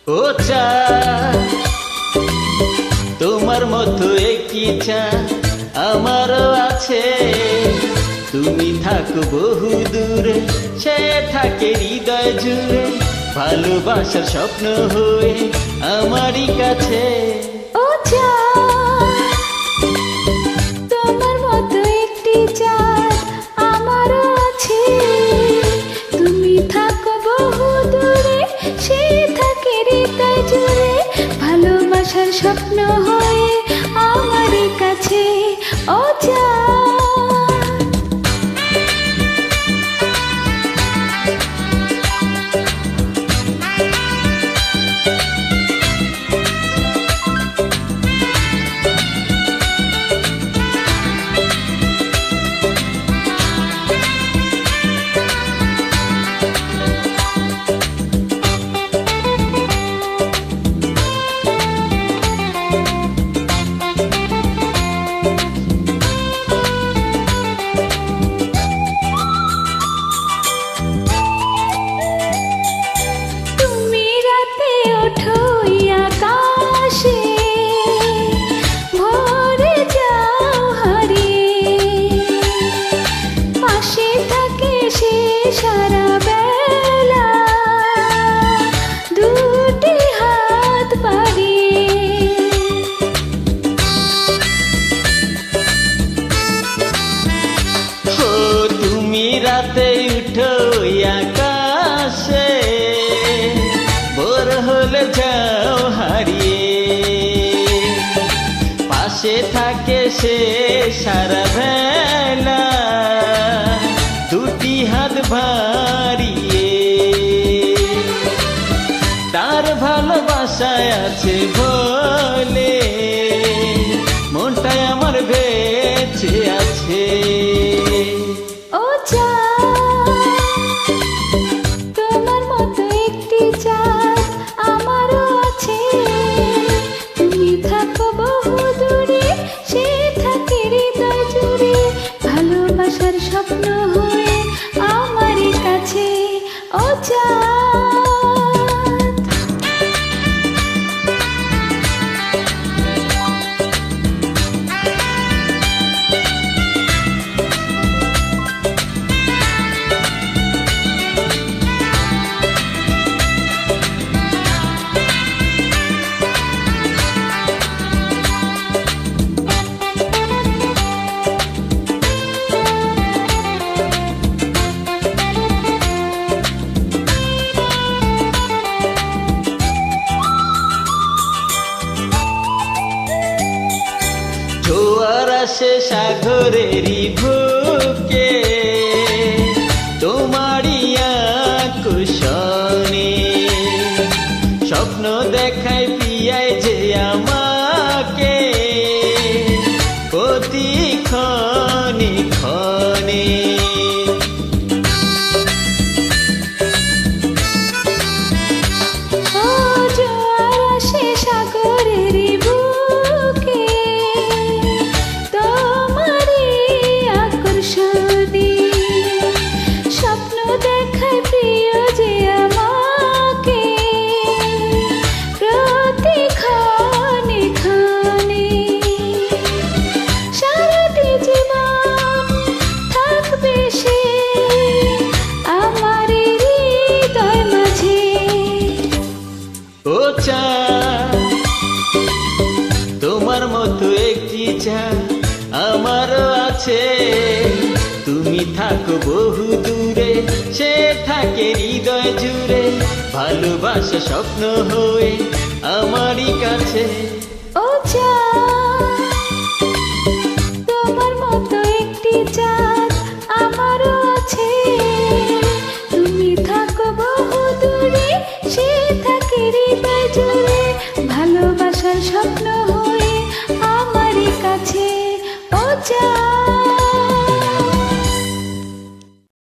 ও তোমার মতো একই আমারও আছে। তুমি থাকো বহু দূরে, সে থাকে হৃদয় জুড়ে, ভালোবাসার স্বপ্ন হয়ে আমারই কাছে। ও তোমার মতো একটি চাঁদ আমারও আছে। তুমি থাকো বহু দূরে, সে থাকে হৃদয় জুড়ে, ভালোবাসার স্বপ্ন হয়ে আমারই কাছে। ও সারা বেলা দুটি হাত বাড়িয়ে তুমি রাতে উঠো আকাশে, ভোর হলে যাও হারিয়ে, পাশে থাকে সে সারা বেলা দুটি হাত বাড়িয়ে। তার ভালোবাসায় আছে বলে মনটায় আমার বেঁচে আছে। ও তোমার মতো একটি চাঁদ আমারও আছে। তুমি থাকো বহু দূরে, সে থাকে হৃদয় জুড়ে, ভালোবাসার স্বপ্ন হয়ে আমারই কাছে। ও জোয়ার আসে সাগরেরই বুকে, তোমারই আকুশনে স্বপ্ন দেখায় পিয়ায় যে আমাকে প্রতি ক্ষণে ক্ষণে। ও তোমার মতো একটি আমারও আছে। তুমি থাকো বহু দূরে, সে থাকে হৃদয় জুড়ে, ভালোবাসা স্বপ্ন হয়ে আমারই কাছে। ও তোমার মতো একটি চাঁদ আমারও আছে। তুমি থাকো বহু দূরে, সে থাকে হৃদয় জুড়ে, ভালোবাসার স্বপ্ন হয়ে আমারই কাছে। ও